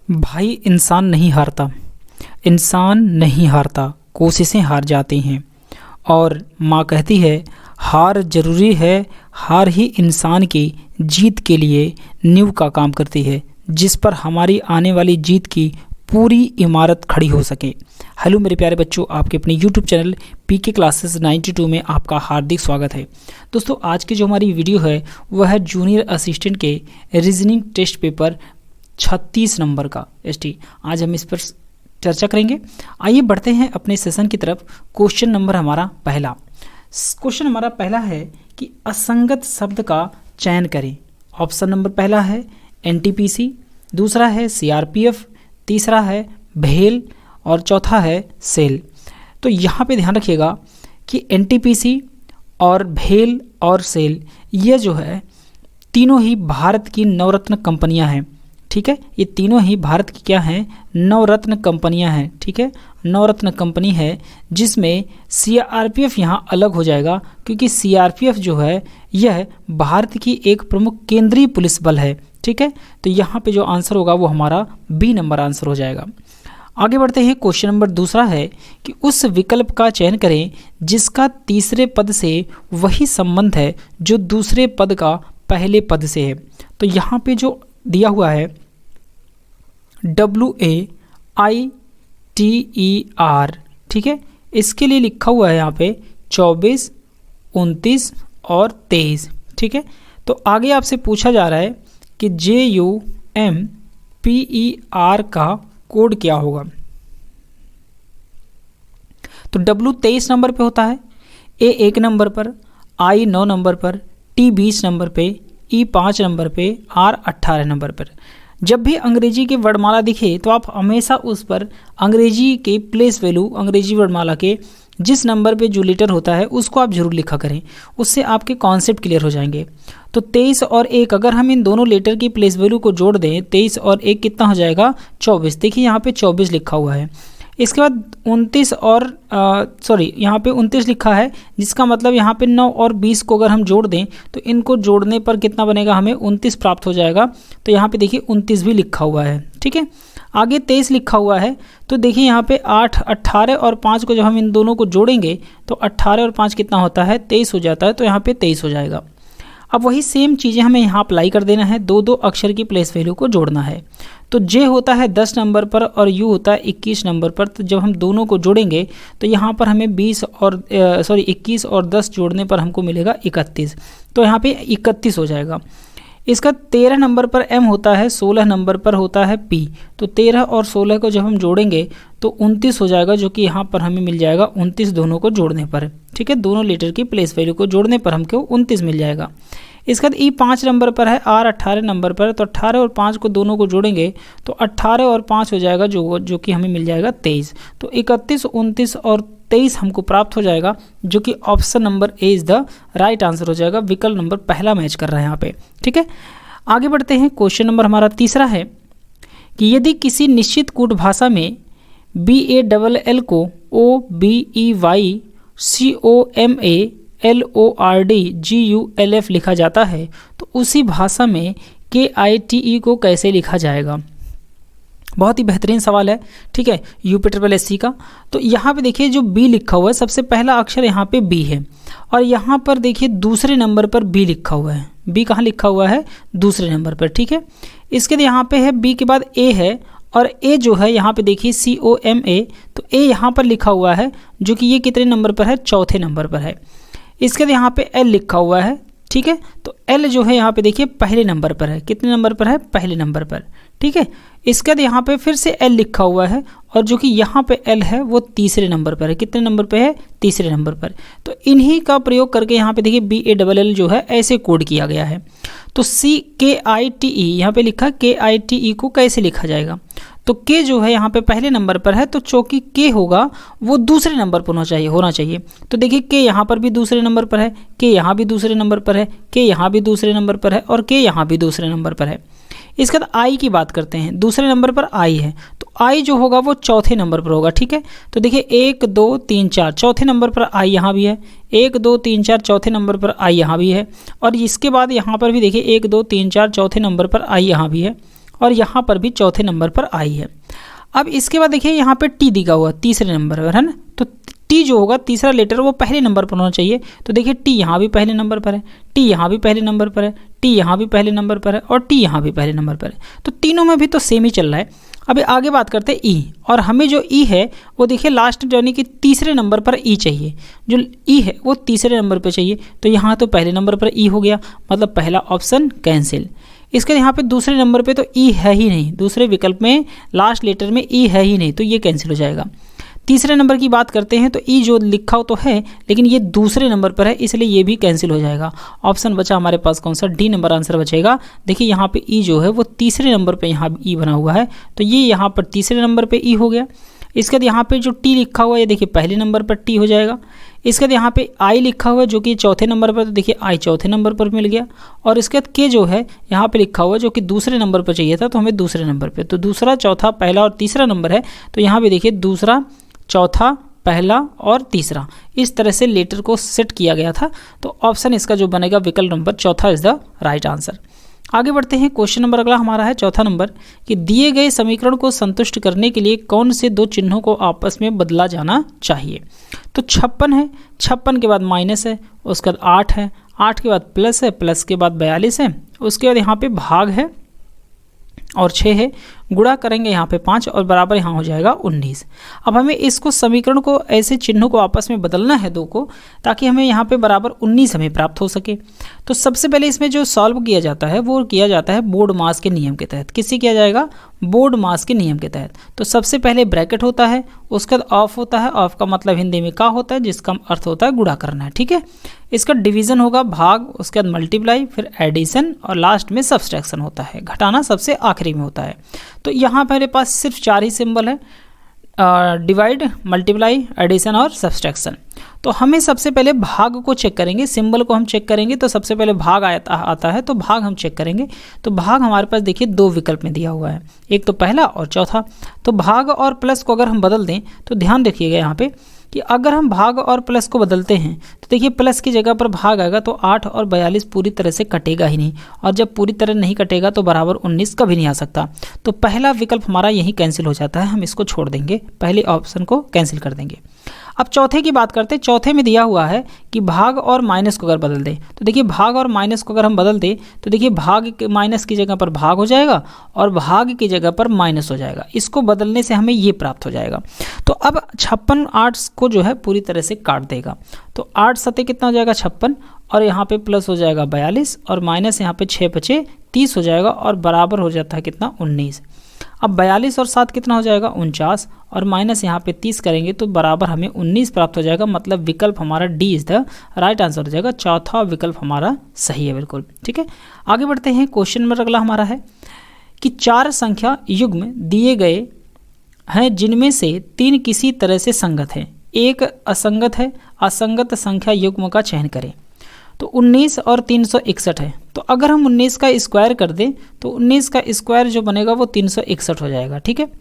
भाई इंसान नहीं हारता, इंसान नहीं हारता, कोशिशें हार जाती हैं। और माँ कहती है हार ज़रूरी है, हार ही इंसान की जीत के लिए नींव का काम करती है, जिस पर हमारी आने वाली जीत की पूरी इमारत खड़ी हो सके। हेलो मेरे प्यारे बच्चों, आपके अपने YouTube चैनल पीके क्लासेस 92 में आपका हार्दिक स्वागत है। दोस्तों, आज की जो हमारी वीडियो है वह है जूनियर असिस्टेंट के रीजनिंग टेस्ट पेपर 36 नंबर का एसटी। आज हम इस पर चर्चा करेंगे। आइए बढ़ते हैं अपने सेशन की तरफ। क्वेश्चन नंबर हमारा पहला है कि असंगत शब्द का चयन करें। ऑप्शन नंबर पहला है एनटीपीसी, दूसरा है सीआरपीएफ, तीसरा है भेल और चौथा है सेल। तो यहाँ पे ध्यान रखिएगा कि एनटीपीसी और भेल और सेल ये जो है तीनों ही भारत की नवरत्न कंपनियां हैं। ठीक है, ये तीनों ही भारत की क्या हैं? नवरत्न कंपनियां हैं। ठीक है, नवरत्न कंपनी है, जिसमें सीआरपीएफ यहाँ अलग हो जाएगा, क्योंकि सीआरपीएफ जो है यह भारत की एक प्रमुख केंद्रीय पुलिस बल है। ठीक है, तो यहाँ पे जो आंसर होगा वो हमारा बी नंबर आंसर हो जाएगा। आगे बढ़ते हैं। क्वेश्चन नंबर दूसरा है कि उस विकल्प का चयन करें जिसका तीसरे पद से वही संबंध है जो दूसरे पद का पहले पद से है। तो यहाँ पे जो दिया हुआ है WAITER, ठीक है, इसके लिए लिखा हुआ है यहाँ पे 24, 29 और 23। ठीक है, तो आगे आपसे पूछा जा रहा है कि JUMPER का कोड क्या होगा। तो W 23 नंबर पे होता है, A 1 नंबर पर, I 9 नंबर पर, T 20 नंबर पे, E 5 नंबर पे, R 18 नंबर पर। जब भी अंग्रेजी की वर्णमाला दिखे तो आप हमेशा उस पर अंग्रेजी के प्लेस वैल्यू, अंग्रेजी वर्णमाला के जिस नंबर पे जो लेटर होता है उसको आप जरूर लिखा करें, उससे आपके कॉन्सेप्ट क्लियर हो जाएंगे। तो 23 और 1, अगर हम इन दोनों लेटर की प्लेस वैल्यू को जोड़ दें, 23 और 1 कितना हो जाएगा? 24। देखिए यहाँ पे 24 लिखा हुआ है। इसके बाद 29 और यहाँ पे 29 लिखा है, जिसका मतलब यहाँ पे 9 और 20 को अगर हम जोड़ दें तो इनको जोड़ने पर कितना बनेगा? हमें 29 प्राप्त हो जाएगा। तो यहाँ पे देखिए 29 भी लिखा हुआ है। ठीक है, आगे 23 लिखा हुआ है। तो देखिए यहाँ पे 8, 18 और 5 को जब हम इन दोनों को जोड़ेंगे तो 18 और 5 कितना होता है? 23 हो जाता है। तो यहाँ पे 23 हो जाएगा। अब वही सेम चीज़ें हमें यहाँ अप्लाई कर देना है, दो अक्षर की प्लेस वैल्यू को जोड़ना है। तो J होता है 10 नंबर पर और U होता है 21 नंबर पर। तो जब हम दोनों को जोड़ेंगे तो यहाँ पर हमें 21 और 10 जोड़ने पर हमको मिलेगा 31। तो यहाँ पे 31 हो जाएगा। इसका 13 नंबर पर M होता है, 16 नंबर पर होता है P। तो 13 और 16 को जब हम जोड़ेंगे तो 29 हो जाएगा, जो कि यहाँ पर हमें मिल जाएगा 29 दोनों को जोड़ने पर। ठीक है, दोनों लेटर की प्लेस वैल्यू को जोड़ने पर हमको 29 मिल जाएगा। इसके बाद E 5 नंबर पर है, R 18 नंबर पर। तो 18 और 5 को दोनों को जोड़ेंगे तो 18 और 5 हो जाएगा, जो कि हमें मिल जाएगा 23। तो 31, 29 और 23 हमको प्राप्त हो जाएगा, जो कि option number A is the right answer हो जाएगा। विकल्प नंबर पहला मैच कर रहा है यहाँ पे। ठीक है, आगे बढ़ते हैं। क्वेश्चन नंबर हमारा तीसरा है कि यदि किसी निश्चित कूट भाषा में BALL को OBEYCOMALORDGULF लिखा जाता है तो उसी भाषा में KITE को कैसे लिखा जाएगा? बहुत ही बेहतरीन सवाल है। ठीक है, UPSC का। तो यहाँ पे देखिए जो B लिखा हुआ है, सबसे पहला अक्षर यहाँ पे B है, और यहाँ पर देखिए दूसरे नंबर पर B लिखा हुआ है। B कहाँ लिखा हुआ है? दूसरे नंबर पर। ठीक है, इसके बाद यहाँ पे है B के बाद A है, और A जो है यहाँ पे देखिए COMA। तो A यहाँ पर लिखा हुआ है, जो कि ये कितने नंबर पर है? चौथे नंबर पर है। इसके बाद यहाँ पे L लिखा हुआ है। ठीक है, तो L जो है यहाँ पे देखिए पहले नंबर पर है। कितने नंबर पर है? पहले नंबर पर। ठीक है, इसके बाद यहाँ पे फिर से L लिखा हुआ है, और जो कि यहाँ पे L है वो तीसरे नंबर पर है। कितने नंबर पे है? तीसरे नंबर पर। तो इन्हीं का प्रयोग करके यहाँ पे देखिए BALL जो है ऐसे कोड किया गया है। तो KITE यहाँ पे लिखा, KITE को कैसे लिखा जाएगा? तो K जो है यहाँ पे पहले नंबर पर है, तो चूंकि K होगा वो दूसरे नंबर पर होना चाहिए। तो देखिए K यहाँ पर भी दूसरे नंबर पर है, K यहाँ भी दूसरे नंबर पर है, K यहाँ भी दूसरे नंबर पर है, और K यहाँ भी दूसरे नंबर पर है। इसके बाद I की बात करते हैं। दूसरे नंबर पर I है, तो I जो होगा वो चौथे नंबर पर होगा। ठीक है, तो देखिए 1 2 3 4 चौथे नंबर पर I यहाँ भी है, 1 2 3 4 चौथे नंबर पर I यहाँ भी है, और इसके बाद यहाँ पर भी देखिए 1 2 3 4 चौथे नंबर पर I यहाँ भी है, और यहाँ पर भी चौथे नंबर पर आई है। अब इसके बाद देखिए यहाँ पे टी दिखा हुआ तीसरे नंबर पर, है ना, तो टी जो होगा तीसरा लेटर वो पहले नंबर पर होना चाहिए। तो देखिए टी यहाँ भी पहले नंबर पर है, टी यहाँ भी पहले नंबर पर है, टी यहाँ भी पहले नंबर पर है और टी यहाँ भी पहले नंबर पर है। तो तीनों में भी तो सेम ही चल रहा है। अभी आगे बात करते हैं ई, और हमें जो ई है वो देखिए लास्ट यानी कि तीसरे नंबर पर ई चाहिए। जो ई है वो तीसरे नंबर पर चाहिए, तो यहाँ तो पहले नंबर पर ई हो गया, मतलब पहला ऑप्शन कैंसिल। इसके यहाँ पे दूसरे नंबर पे तो ई है ही नहीं, दूसरे विकल्प में लास्ट लेटर में ई है ही नहीं, तो ये कैंसिल हो जाएगा। तीसरे नंबर की बात करते हैं तो ई जो लिखा हो तो है, लेकिन ये दूसरे नंबर पर है, इसलिए ये भी कैंसिल हो जाएगा। ऑप्शन बचा हमारे पास कौन सा, डी नंबर आंसर बचेगा। देखिए यहाँ पे ई जो है वो तीसरे नंबर पे यहाँ ई बना हुआ है, तो ये यहाँ पर तीसरे नंबर पे ई हो गया। इसके बाद यहाँ पे जो टी लिखा हुआ है ये देखिए पहले नंबर पर टी हो जाएगा। इसके बाद यहाँ पे आई लिखा हुआ है जो कि चौथे नंबर पर, तो देखिए आई चौथे नंबर पर मिल गया। और इसके बाद के जो है यहाँ पे लिखा हुआ है जो कि दूसरे नंबर पर चाहिए था, तो हमें दूसरे नंबर पे, तो दूसरा चौथा पहला और तीसरा नंबर है, तो यहाँ पे देखिए दूसरा चौथा पहला और तीसरा इस तरह से लेटर को सेट किया गया था। तो ऑप्शन इसका जो बनेगा विकल्प नंबर चौथा इज द राइट आंसर। आगे बढ़ते हैं, क्वेश्चन नंबर अगला हमारा है चौथा नंबर कि दिए गए समीकरण को संतुष्ट करने के लिए कौन से दो चिन्हों को आपस में बदला जाना चाहिए। तो 56 है, 56 के बाद माइनस है, उसके बाद 8 है, 8 के बाद प्लस है, प्लस के बाद 42 है, उसके बाद यहाँ पे भाग है और 6 है, गुणा करेंगे यहाँ पे 5 और बराबर यहाँ हो जाएगा 19। अब हमें इसको समीकरण को ऐसे चिन्हों को आपस में बदलना है दो को, ताकि हमें यहाँ पे बराबर 19 हमें प्राप्त हो सके। तो सबसे पहले इसमें जो सॉल्व किया जाता है वो किया जाता है बोर्ड मास के नियम के तहत। किससे किया जाएगा, बोर्ड मास के नियम के तहत। तो सबसे पहले ब्रैकेट होता है, उसके बाद ऑफ होता है, ऑफ का मतलब हिंदी में का होता है, जिसका अर्थ होता है गुणा करना है, ठीक है। इसका डिवीजन होगा भाग, उसके बाद मल्टीप्लाई, फिर एडिशन और लास्ट में सब्सट्रैक्शन होता है, घटाना सबसे आखिरी में होता है। तो यहाँ मेरे पास सिर्फ 4 ही सिंबल है, डिवाइड, मल्टीप्लाई, एडिशन और सब्सट्रैक्शन। तो हमें सबसे पहले भाग को चेक करेंगे, सिंबल को हम चेक करेंगे। तो सबसे पहले भाग आता है, तो भाग हम चेक करेंगे। तो भाग हमारे पास देखिए दो विकल्प में दिया हुआ है, एक तो पहला और चौथा। तो भाग और प्लस को अगर हम बदल दें तो ध्यान रखिएगा यहाँ पे कि अगर हम भाग और प्लस को बदलते हैं तो देखिए प्लस की जगह पर भाग आएगा, तो 8 और 42 पूरी तरह से कटेगा ही नहीं, और जब पूरी तरह नहीं कटेगा तो बराबर 19 कभी नहीं आ सकता। तो पहला विकल्प हमारा यही कैंसिल हो जाता है, हम इसको छोड़ देंगे, पहले ऑप्शन को कैंसिल कर देंगे। अब चौथे की बात करते हैं। चौथे में दिया हुआ है कि भाग और माइनस को अगर बदल दें, तो देखिए भाग और माइनस को अगर हम बदल दें तो देखिए भाग के माइनस की जगह पर भाग हो जाएगा और भाग की जगह पर माइनस हो जाएगा। इसको बदलने से हमें ये प्राप्त हो जाएगा। तो अब 56 8 को जो है पूरी तरह से काट देगा। तो 8 सते कितना हो जाएगा 56, और यहाँ पे प्लस हो जाएगा 42 और माइनस यहाँ पे 6 बचे 30 हो जाएगा, और बराबर हो जाता है कितना 19। अब 42 और 7 कितना हो जाएगा 49, और माइनस यहाँ पे 30 करेंगे तो बराबर हमें 19 प्राप्त हो जाएगा। मतलब विकल्प हमारा D is the right answer हो जाएगा। चौथा विकल्प हमारा सही है, बिल्कुल ठीक है। आगे बढ़ते हैं, क्वेश्चन नंबर अगला हमारा है कि 4 संख्या युग्म दिए गए हैं जिनमें से 3 किसी तरह से संगत हैं, एक असंगत है, असंगत संख्या युग्म का चयन करें। तो 19 और 361 है, तो अगर हम 19 का स्क्वायर कर दें तो 19 का स्क्वायर जो बनेगा वो 361 हो जाएगा, ठीक है।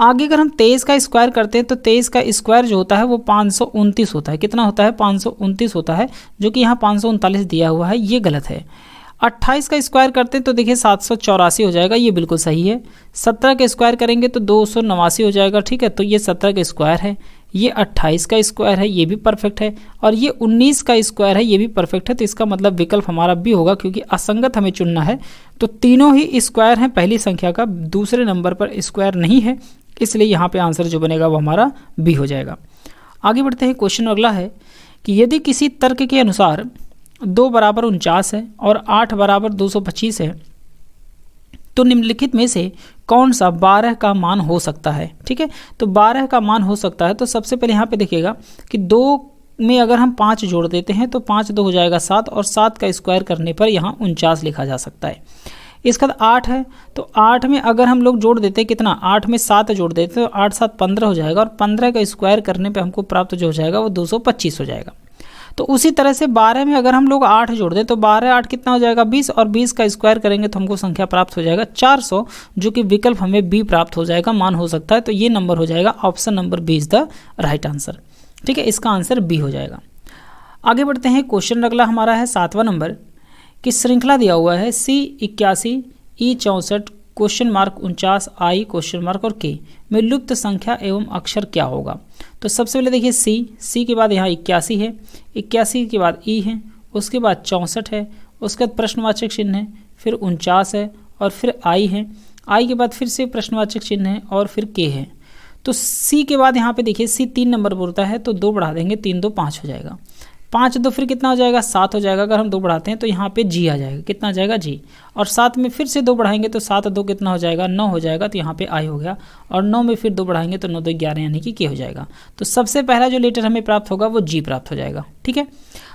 आगे अगर हम 23 का स्क्वायर करते हैं तो 23 का स्क्वायर जो होता है वो 529 होता है। कितना होता है 529 होता है, जो कि यहाँ 539 दिया हुआ है, ये गलत है। 28 का स्क्वायर करते हैं तो देखिए 784 हो जाएगा, ये बिल्कुल सही है। 17 का स्क्वायर करेंगे तो 289 हो जाएगा, ठीक है। तो ये 17 का स्क्वायर है, ये 28 का स्क्वायर है, ये भी परफेक्ट है, और ये 19 का स्क्वायर है, ये भी परफेक्ट है। तो इसका मतलब विकल्प हमारा बी होगा, क्योंकि असंगत हमें चुनना है। तो तीनों ही स्क्वायर हैं पहली संख्या का, दूसरे नंबर पर स्क्वायर नहीं है, इसलिए यहाँ पे आंसर जो बनेगा वो हमारा बी हो जाएगा। आगे बढ़ते हैं, क्वेश्चन अगला है कि यदि किसी तर्क के अनुसार 2 बराबर 49 है और 8 बराबर 225 है, तो निम्नलिखित में से कौन सा 12 का मान हो सकता है, ठीक है। तो 12 का मान हो सकता है, तो सबसे पहले यहाँ पे देखिएगा कि 2 में अगर हम 5 जोड़ देते हैं तो 5 2 हो जाएगा 7, और 7 का स्क्वायर करने पर यहाँ 49 लिखा जा सकता है। इसके बाद 8 है, तो 8 में अगर हम लोग जोड़ देते हैं कितना, 8 में 7 जोड़ देते हैं तो 8 7 15 हो जाएगा, और 15 का स्क्वायर करने पर हमको प्राप्त जो हो जाएगा वो 225 हो जाएगा। तो उसी तरह से 12 में अगर हम लोग 8 जोड़ दें तो 12 8 कितना हो जाएगा 20, और 20 का स्क्वायर करेंगे तो हमको संख्या प्राप्त हो जाएगा 400, जो कि विकल्प हमें बी प्राप्त हो जाएगा, मान हो सकता है। तो ये नंबर हो जाएगा option number B is the right answer, ठीक है। इसका आंसर बी हो जाएगा। आगे बढ़ते हैं, क्वेश्चन अगला हमारा है 7वां नंबर कि श्रृंखला दिया हुआ है C81 E64 क्वेश्चन मार्क 49 आई क्वेश्चन मार्क और के में लुप्त संख्या एवं अक्षर क्या होगा। तो सबसे पहले देखिए सी के बाद यहाँ 81 है, 81 के बाद ई है, उसके बाद 64 है, उसके बाद प्रश्नवाचक चिन्ह है, फिर 49 है और फिर आई है, आई के बाद फिर से प्रश्नवाचक चिन्ह है और फिर के है। तो सी के बाद यहाँ पे देखिए सी 3 नंबर पर होता है तो 2 बढ़ा देंगे, 3 2 5 हो जाएगा, 5 2 फिर कितना हो जाएगा 7 हो जाएगा। अगर हम 2 बढ़ाते हैं तो यहाँ पे जी आ जाएगा, कितना आ जाएगा जी, और 7 में फिर से 2 बढ़ाएंगे तो 7 2 कितना हो जाएगा 9 हो जाएगा, तो यहाँ पे आई हो गया, और 9 में फिर 2 बढ़ाएंगे तो 9 2 11 यानी कि के हो जाएगा। तो सबसे पहला जो लेटर हमें प्राप्त होगा वो जी प्राप्त हो जाएगा। ठीक है,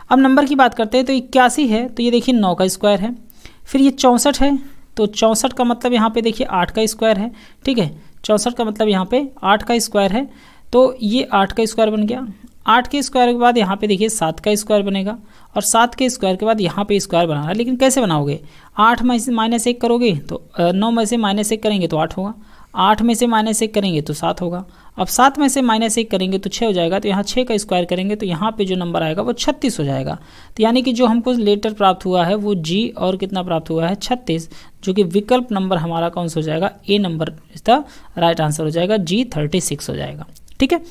अब नंबर की बात करते हैं तो 81 है तो ये देखिए 9 का स्क्वायर है, फिर ये 64 है तो 64 का मतलब यहाँ पे देखिए 8 का स्क्वायर है। ठीक है, 64 का मतलब यहाँ पे 8 का स्क्वायर है, तो ये 8 का स्क्वायर बन गया। 8 के स्क्वायर के बाद यहाँ पे देखिए 7 का स्क्वायर बनेगा, और 7 के स्क्वायर के बाद यहाँ पे स्क्वायर बनाना है, लेकिन कैसे बनाओगे, 8 में से -1 करोगे तो 9 में से -1 करेंगे तो 8 होगा, 8 में से -1 करेंगे तो 7 होगा, अब 7 में से -1 करेंगे तो 6 हो जाएगा, तो यहाँ 6 का स्क्वायर करेंगे तो यहाँ पे जो नंबर आएगा वो 36 हो जाएगा। तो यानी कि जो हमको लेटर प्राप्त हुआ है वो जी और कितना प्राप्त हुआ है 36, जो कि विकल्प नंबर हमारा कौन सा हो जाएगा, A number is the right answer हो जाएगा, जी 36 हो जाएगा। ठीक है,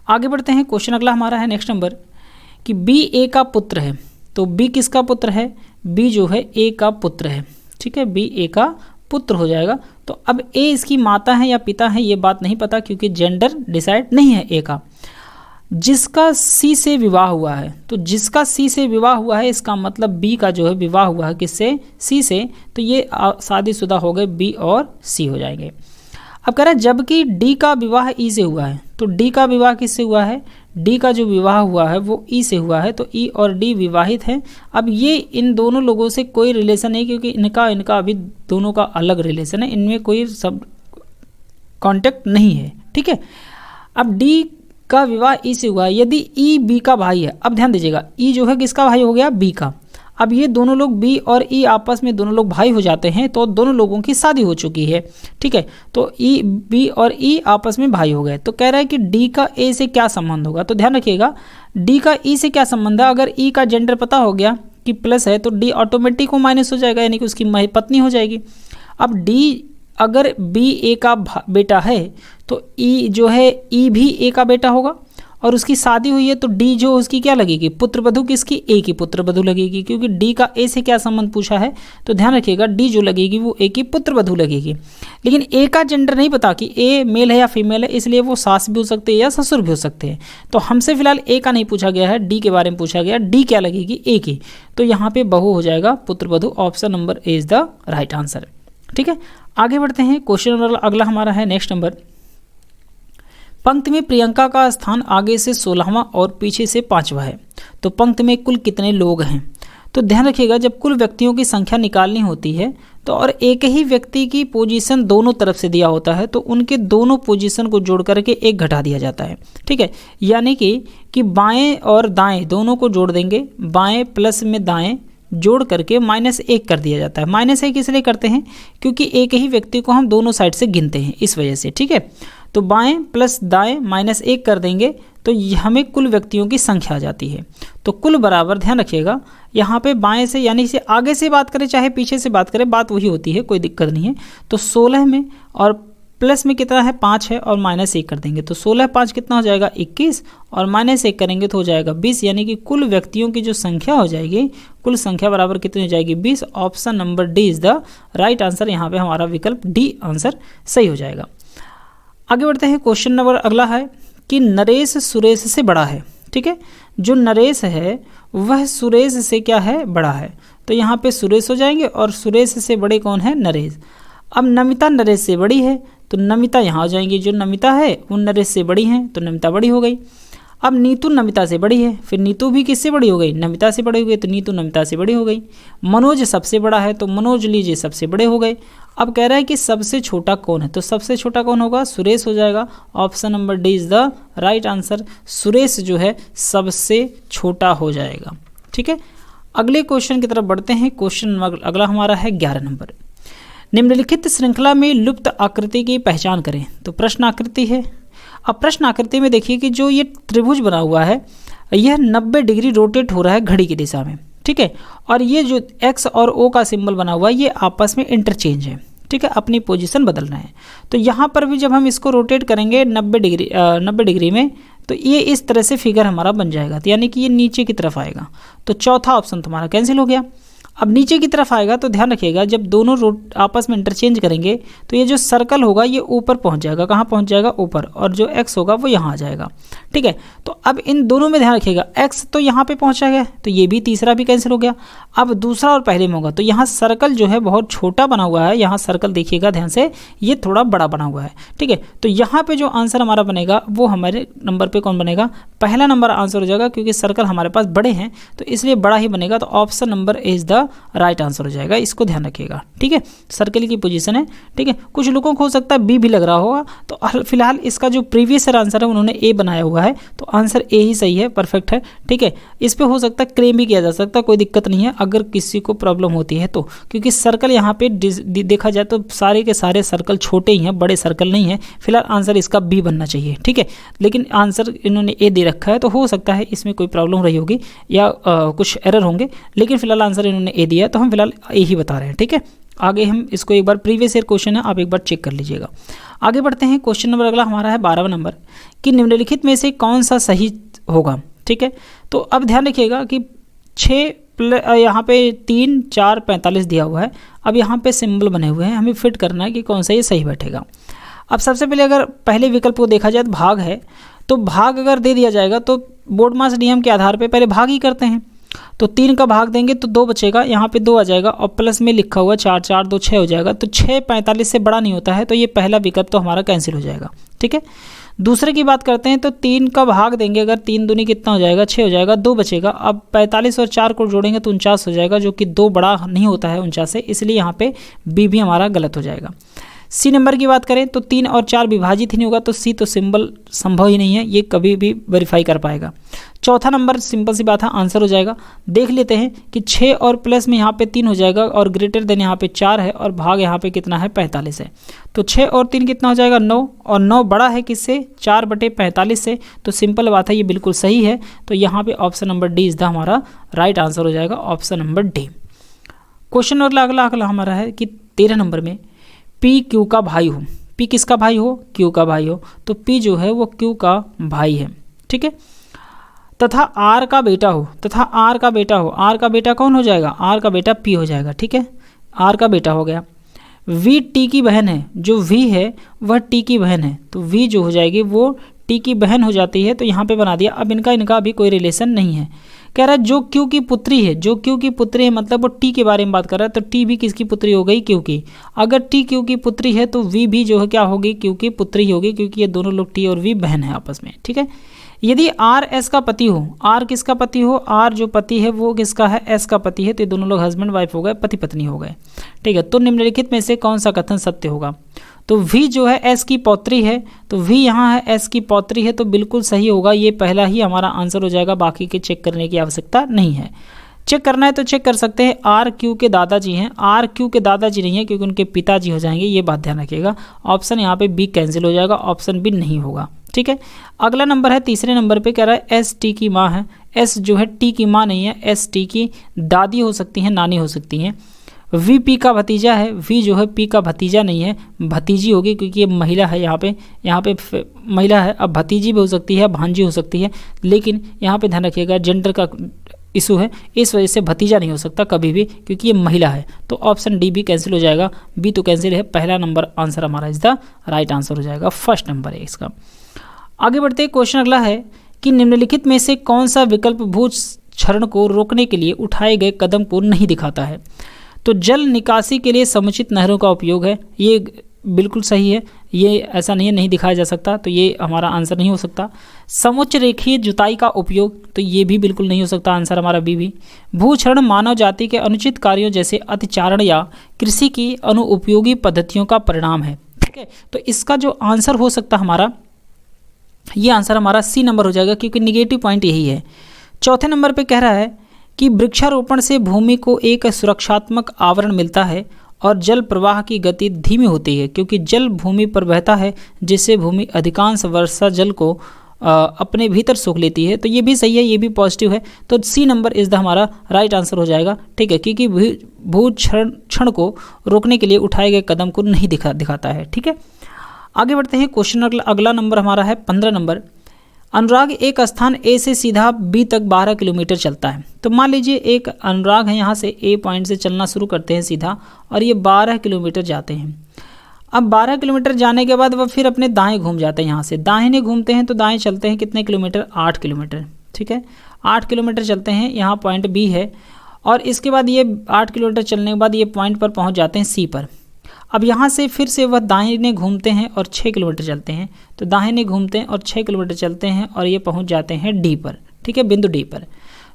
आगे बढ़ते हैं। क्वेश्चन अगला हमारा है नेक्स्ट नंबर कि बी ए का पुत्र है। तो बी किसका पुत्र है, बी जो है ए का पुत्र है। ठीक है, बी ए का पुत्र हो जाएगा। तो अब ए इसकी माता है या पिता है ये बात नहीं पता, क्योंकि जेंडर डिसाइड नहीं है ए का। जिसका सी से विवाह हुआ है, तो जिसका सी से विवाह हुआ है इसका मतलब बी का जो है विवाह हुआ है किससे, सी से, तो ये शादीशुदा हो गए, बी और सी हो जाएंगे। अब कह रहा है जबकि डी का विवाह ई से हुआ है, तो डी का विवाह किससे हुआ है, डी का जो विवाह हुआ है वो ई से हुआ है, तो ई और डी विवाहित हैं। अब ये इन दोनों लोगों से कोई रिलेशन नहीं, क्योंकि इनका अभी दोनों का अलग रिलेशन है, इनमें कोई सब कॉन्टेक्ट नहीं है। ठीक है, अब डी का विवाह ई से हुआ है, यदि ई बी का भाई है, अब ध्यान दीजिएगा ई जो है किसका भाई हो गया, बी का। अब ये दोनों लोग बी और ई आपस में दोनों लोग भाई हो जाते हैं, तो दोनों लोगों की शादी हो चुकी है। ठीक है, तो ई बी और ई आपस में भाई हो गए। तो कह रहा है कि डी का ए से क्या संबंध होगा, तो ध्यान रखिएगा डी का ई से क्या संबंध है। अगर ई का जेंडर पता हो गया कि प्लस है तो डी ऑटोमेटिक वो माइनस हो जाएगा, यानी कि उसकी पत्नी हो जाएगी। अब डी अगर बी ए का बेटा है तो ई जो है ई भी ए का बेटा होगा, और उसकी शादी हुई है तो डी जो उसकी क्या लगेगी, पुत्रवधू किसकी, ए की पुत्रवधू लगेगी, क्योंकि डी का ए से क्या संबंध पूछा है। तो ध्यान रखिएगा डी जो लगेगी वो ए की पुत्रवधू लगेगी। लेकिन ए का जेंडर नहीं पता कि ए मेल है या फीमेल है, इसलिए वो सास भी हो सकते हैं या ससुर भी हो सकते हैं। तो हमसे फिलहाल ए का नहीं पूछा गया है, डी के बारे में पूछा गया, डी क्या लगेगी, ए की, तो यहाँ पे बहू हो जाएगा, पुत्रवधू। Option number A is the right answer. ठीक है, आगे बढ़ते हैं। क्वेश्चन अगला हमारा है नेक्स्ट नंबर, पंक्ति में प्रियंका का स्थान आगे से 16वां और पीछे से 5वां है, तो पंक्ति में कुल कितने लोग हैं। तो ध्यान रखिएगा जब कुल व्यक्तियों की संख्या निकालनी होती है तो और एक ही व्यक्ति की पोजीशन दोनों तरफ से दिया होता है, तो उनके दोनों पोजीशन को जोड़ करके एक घटा दिया जाता है। ठीक है, यानी कि बाएं और दाएं दोनों को जोड़ देंगे, बाएं प्लस में दाएं जोड़ करके -1 कर दिया जाता है। -1 इसलिए करते हैं क्योंकि एक ही व्यक्ति को हम दोनों साइड से गिनते हैं, इस वजह से। ठीक है, तो बाएं प्लस दाएं -1 कर देंगे तो हमें कुल व्यक्तियों की संख्या आ जाती है। तो कुल बराबर, ध्यान रखिएगा यहाँ पे बाएं से यानी से आगे से बात करें चाहे पीछे से बात करें बात वही होती है, कोई दिक्कत नहीं है। तो 16 में और प्लस में कितना है 5 है और -1 कर देंगे, तो 16 5 कितना हो जाएगा 21, और -1 करेंगे तो हो जाएगा 20, यानी कि कुल व्यक्तियों की जो संख्या हो जाएगी, कुल संख्या बराबर कितनी हो जाएगी 20। Option number D is the right answer. यहाँ पे हमारा विकल्प डी आंसर सही हो जाएगा। आगे बढ़ते हैं। क्वेश्चन नंबर अगला है कि नरेश सुरेश से बड़ा है। ठीक है, जो नरेश है वह सुरेश से क्या है, बड़ा है, तो यहाँ पे सुरेश हो जाएंगे, और सुरेश से बड़े कौन है, नरेश। अब नमिता नरेश से बड़ी है तो नमिता यहाँ हो जाएंगी, जो नमिता है वो नरेश से बड़ी हैं तो नमिता बड़ी हो गई। अब नीतू नमिता से बड़ी है, फिर नीतू भी किससे बड़ी हो गई, नमिता से बड़ी हो गई, तो नीतू नमिता से बड़ी हो गई। मनोज सबसे बड़ा है तो मनोज लीजिए सबसे बड़े हो गए। अब कह रहा है कि सबसे छोटा कौन है, तो सबसे छोटा कौन होगा, सुरेश हो जाएगा। Option number D is the right answer. Suresh जो है सबसे छोटा हो जाएगा। ठीक है, अगले क्वेश्चन की तरफ बढ़ते हैं। क्वेश्चन अगला हमारा है 11 नंबर, निम्नलिखित श्रृंखला में लुप्त आकृति की पहचान करें। तो प्रश्न आकृति है। अब प्रश्न आकृति में देखिए कि जो ये त्रिभुज बना हुआ है यह 90 डिग्री रोटेट हो रहा है घड़ी की दिशा में। ठीक है, और ये जो एक्स और ओ का सिंबल बना हुआ है ये आपस में इंटरचेंज है। ठीक है, अपनी पोजीशन बदल रहे हैं। तो यहाँ पर भी जब हम इसको रोटेट करेंगे 90 डिग्री में, तो ये इस तरह से फिगर हमारा बन जाएगा, तो यानी कि ये नीचे की तरफ आएगा। तो चौथा ऑप्शन तुम्हारा कैंसिल हो गया। अब नीचे की तरफ आएगा तो ध्यान रखिएगा, जब दोनों रोड आपस में इंटरचेंज करेंगे तो ये जो सर्कल होगा ये ऊपर पहुंच जाएगा। कहाँ पहुंच जाएगा? ऊपर। और जो x होगा वो यहाँ आ जाएगा। ठीक है, तो अब इन दोनों में ध्यान रखिएगा, x तो यहाँ पे पहुंचा गया, तो ये भी तीसरा भी कैंसिल हो गया। अब दूसरा और पहले में होगा, तो यहाँ सर्कल जो है बहुत छोटा बना हुआ है, यहाँ सर्कल देखिएगा ध्यान से, ये थोड़ा बड़ा बना हुआ है। ठीक है, तो यहाँ पे जो आंसर हमारा बनेगा वो हमारे नंबर पे कौन बनेगा? पहला नंबर आंसर हो जाएगा, क्योंकि सर्कल हमारे पास बड़े हैं तो इसलिए बड़ा ही बनेगा। तो option number is the right answer हो जाएगा, इसको ध्यान रखिएगा। ठीक है, सर्कल की पोजीशन है। ठीक है, कुछ लोगों को हो सकता है बी भी लग रहा होगा, तो फिलहाल इसका जो प्रीवियस आंसर है उन्होंने ए बनाया हुआ है, तो आंसर ए ही सही है, परफेक्ट है। ठीक है, इस पे हो सकता है क्लेम भी किया जा सकता है, कोई दिक्कत नहीं है अगर किसी को प्रॉब्लम होती है तो, क्योंकि सर्कल यहाँ पे देखा जाए तो सारे के सारे सर्कल छोटे ही हैं, बड़े सर्कल नहीं है। फिलहाल आंसर इसका बी बनना चाहिए। ठीक है, लेकिन आंसर इन्होंने ए दे रखा है, तो हो सकता है इसमें कोई प्रॉब्लम रही होगी या कुछ एरर होंगे, लेकिन फिलहाल आंसर इन्होंने ए दिया है, तो हम फिलहाल ए ही बता रहे हैं। ठीक है, आगे हम इसको एक बार, प्रीवियस ईयर क्वेश्चन है, आप एक बार चेक कर लीजिएगा। आगे बढ़ते हैं, क्वेश्चन नंबर अगला हमारा है 12वां नंबर, कि निम्नलिखित में से कौन सा सही होगा। ठीक है, तो अब ध्यान रखिएगा कि 6 यहाँ पे 3 4 45 दिया हुआ है। अब यहाँ पे सिंबल बने हुए हैं, हमें फिट करना है कि कौन सा ये सही बैठेगा। अब सबसे पहले अगर पहले विकल्प को देखा जाए तो भाग है, तो भाग अगर दे दिया जाएगा तो बोर्ड मास नियम के आधार पे पहले भाग ही करते हैं। तो 3 का भाग देंगे तो 2 बचेगा, यहाँ पे 2 आ जाएगा और प्लस में लिखा हुआ 4 4 2 6 हो जाएगा। तो 6 45 से बड़ा नहीं होता है, तो ये पहला विकल्प तो हमारा कैंसिल हो जाएगा। ठीक है, दूसरे की बात करते हैं, तो 3 का भाग देंगे, अगर 3 दूनी कितना हो जाएगा? 6 हो जाएगा, 2 बचेगा। अब 45 और 4 को जोड़ेंगे तो 49 हो जाएगा, जो कि 2 बड़ा नहीं होता है 49 से, इसलिए यहाँ पे बी भी हमारा गलत हो जाएगा। सी नंबर की बात करें तो 3 और 4 विभाजित ही नहीं होगा, तो सी तो सिंबल संभव ही नहीं है, ये कभी भी वेरीफाई कर पाएगा। चौथा नंबर सिंपल सी बात है, आंसर हो जाएगा। देख लेते हैं कि 6 और प्लस में यहाँ पे 3 हो जाएगा और ग्रेटर देन यहाँ पे 4 है और भाग यहाँ पे कितना है? 45 है। तो 6 और 3 कितना हो जाएगा? 9, और 9 बड़ा है किससे? 4/45 से। तो सिंपल बात है, ये बिल्कुल सही है। तो यहाँ पे option number D is the हमारा राइट आंसर हो जाएगा, ऑप्शन नंबर डी। क्वेश्चन अगला हमारा है कि 13 नंबर में, पी क्यू का भाई हो। पी किसका भाई हो? क्यू का भाई हो। तो पी जो है वो क्यू का भाई है। ठीक है, तथा आर का बेटा हो, तथा आर का बेटा हो। आर का बेटा कौन हो जाएगा? आर का बेटा पी हो जाएगा। ठीक है, आर का बेटा हो गया। वी टी की बहन है, जो वी है वह टी की बहन है, तो वी जो हो जाएगी वो टी की बहन हो जाती है, तो यहाँ पे बना दिया। अब इनका अभी कोई रिलेशन नहीं है। कह रहा है जो क्यू की पुत्री है, जो क्यू की पुत्री है मतलब वो टी के बारे में बात कर रहा है, तो टी भी किसकी पुत्री हो गई? क्यू की। अगर टी क्यू की पुत्री है तो वी भी जो है क्या होगी? क्यू की पुत्री होगी, क्योंकि ये दोनों लोग टी और वी बहन है आपस में। ठीक है, यदि आर एस का पति हो, आर किसका पति हो? आर जो पति है वो किसका है? एस का पति है, तो ये दोनों लोग हस्बैंड वाइफ हो गए, पति पत्नी हो गए। ठीक है, तो निम्नलिखित में से कौन सा कथन सत्य होगा? तो वी जो है एस की पौत्री है, तो वी यहाँ है एस की पौत्री है, तो बिल्कुल सही होगा, ये पहला ही हमारा आंसर हो जाएगा। बाकी के चेक करने की आवश्यकता नहीं है। चेक करना है तो चेक कर सकते हैं। आर क्यू के दादाजी हैं, आर क्यू के दादाजी नहीं है क्योंकि उनके पिताजी हो जाएंगे, ये बात ध्यान रखिएगा। ऑप्शन यहाँ पे बी कैंसिल हो जाएगा, ऑप्शन बी नहीं होगा। ठीक है, अगला नंबर है 3रे नंबर पे, कह रहा है एस टी की माँ है। एस जो है टी की माँ नहीं है, एस टी की दादी हो सकती हैं, नानी हो सकती हैं। वी पी का भतीजा है, वी जो है पी का भतीजा नहीं है, भतीजी होगी, क्योंकि ये महिला है, यहाँ पे महिला है। अब भतीजी भी हो सकती है, भांजी हो सकती है, लेकिन यहाँ पे ध्यान रखिएगा जेंडर का इशू है, इस वजह से भतीजा नहीं हो सकता कभी भी, क्योंकि ये महिला है। तो ऑप्शन डी भी कैंसिल हो जाएगा, बी तो कैंसिल है। पहला नंबर आंसर हमारा इज द राइट आंसर हो जाएगा, फर्स्ट नंबर है इसका। आगे बढ़ते हैं, क्वेश्चन अगला है कि निम्नलिखित में से कौन सा विकल्प भूक्षरण को रोकने के लिए उठाए गए कदम को नहीं दिखाता है? तो जल निकासी के लिए समुचित नहरों का उपयोग है, ये बिल्कुल सही है, ये ऐसा नहीं है नहीं दिखाया जा सकता, तो ये हमारा आंसर नहीं हो सकता। समुच्च रेखीय जुताई का उपयोग, तो ये भी बिल्कुल नहीं हो सकता, आंसर हमारा बी भी। भूक्षरण मानव जाति के अनुचित कार्यों जैसे अतिचारण या कृषि की अनुपयोगी पद्धतियों का परिणाम है। ठीक है, तो इसका जो आंसर हो सकता हमारा, ये आंसर हमारा सी नंबर हो जाएगा, क्योंकि निगेटिव पॉइंट यही है। चौथे नंबर पे कह रहा है कि वृक्षारोपण से भूमि को एक सुरक्षात्मक आवरण मिलता है और जल प्रवाह की गति धीमी होती है, क्योंकि जल भूमि पर बहता है, जिससे भूमि अधिकांश वर्षा जल को अपने भीतर सोख लेती है, तो ये भी सही है, ये भी पॉजिटिव है। तो सी नंबर इज़ द हमारा राइट आंसर हो जाएगा, ठीक है, क्योंकि भूक्षरण को रोकने के लिए उठाए गए कदम को नहीं दिखाता है, ठीक है। आगे बढ़ते हैं, क्वेश्चन अगला नंबर हमारा है 15 नंबर। अनुराग एक स्थान ए से सीधा बी तक 12 किलोमीटर चलता है। तो मान लीजिए एक अनुराग है, यहाँ से ए पॉइंट से चलना शुरू करते हैं सीधा, और ये 12 किलोमीटर जाते हैं। अब 12 किलोमीटर जाने के बाद वह फिर अपने दाएं घूम जाते हैं, यहाँ से दाहिने घूमते हैं, तो दाएं चलते हैं कितने किलोमीटर, 8 किलोमीटर, ठीक है, 8 किलोमीटर चलते हैं, यहाँ पॉइंट बी है, और इसके बाद ये 8 किलोमीटर चलने के बाद ये पॉइंट पर पहुँच जाते हैं सी पर। अब यहाँ से फिर से वह दाहिने घूमते हैं और 6 किलोमीटर चलते हैं, तो दाहिने घूमते हैं और 6 किलोमीटर चलते हैं और ये पहुँच जाते हैं डी पर, ठीक है, बिंदु डी पर।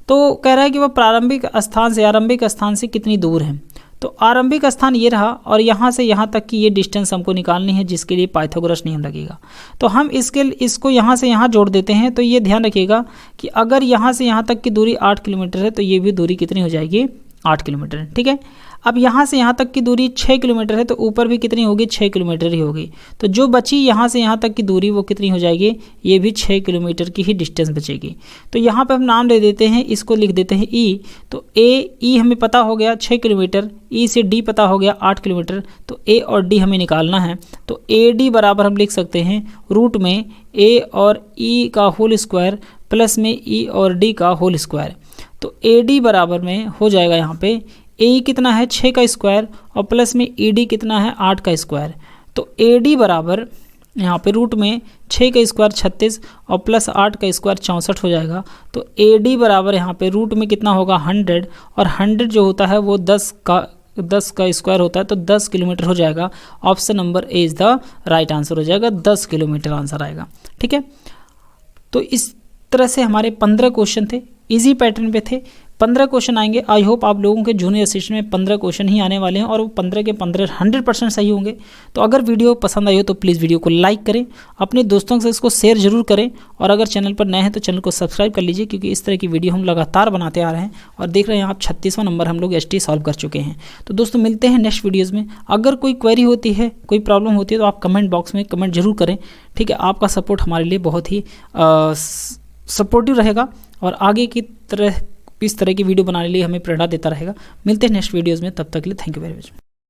तो कह रहा है कि वह आरंभिक स्थान से कितनी दूर है। तो आरंभिक स्थान ये रहा, और यहाँ से यहाँ तक की ये डिस्टेंस हमको निकालनी है, जिसके लिए पाइथागोरस नियम लगेगा। तो हम इसको यहाँ से यहाँ जोड़ देते हैं। तो ये ध्यान रखिएगा कि अगर यहाँ से यहाँ तक की दूरी 8 किलोमीटर है, तो ये भी दूरी कितनी हो जाएगी, 8 किलोमीटर, ठीक है। अब यहाँ से यहाँ तक की दूरी 6 किलोमीटर है, तो ऊपर भी कितनी होगी, 6 किलोमीटर ही होगी। तो जो बची यहाँ से यहाँ तक की दूरी वो कितनी हो जाएगी, ये भी 6 किलोमीटर की ही डिस्टेंस बचेगी। तो यहाँ पे हम नाम दे देते हैं, इसको लिख देते हैं ई। तो ई हमें पता हो गया 6 किलोमीटर, ई से डी पता हो गया 8 किलोमीटर, तो ए और डी हमें निकालना है। तो ए डी बराबर हम लिख सकते हैं रूट में ए और ई का होल स्क्वायर प्लस में ई और डी का होल स्क्वायर। तो ए डी बराबर में हो जाएगा यहाँ पे ए कितना है, 6 का स्क्वायर, और प्लस में ई डी कितना है, 8 का स्क्वायर। तो ए डी बराबर यहाँ पे रूट में 6 का स्क्वायर 36 और प्लस 8 का स्क्वायर 64 हो जाएगा। तो ए डी बराबर यहाँ पे रूट में कितना होगा, 100, और 100 जो होता है वो 10 का स्क्वायर होता है, तो 10 किलोमीटर हो जाएगा। Option number A is the right answer हो जाएगा, 10 किलोमीटर आंसर आएगा, ठीक है। तो इस तरह से हमारे 15 क्वेश्चन थे, इजी पैटर्न पे थे। 15 क्वेश्चन आएंगे। आई होप आप लोगों के जूनियर असिस्टेंट में 15 क्वेश्चन ही आने वाले हैं, और वो 15 के 15 100% सही होंगे। तो अगर वीडियो पसंद आई हो तो प्लीज़ वीडियो को लाइक करें, अपने दोस्तों से इसको शेयर जरूर करें, और अगर चैनल पर नए हैं तो चैनल को सब्सक्राइब कर लीजिए, क्योंकि इस तरह की वीडियो हम लगातार बनाते आ रहे हैं। और देख रहे हैं आप 36वां नंबर हम लोग ST सॉल्व कर चुके हैं। तो दोस्तों मिलते हैं नेक्स्ट वीडियोज़ में। अगर कोई क्वेरी होती है, कोई प्रॉब्लम होती है, तो आप कमेंट बॉक्स में कमेंट जरूर करें, ठीक है। आपका सपोर्ट हमारे लिए बहुत ही सपोर्टिव रहेगा, और आगे की तरह इस तरह की वीडियो बनाने के लिए हमें प्रेरणा देता रहेगा। मिलते हैं नेक्स्ट वीडियोज़ में, तब तक के लिए थैंक यू वेरी मच।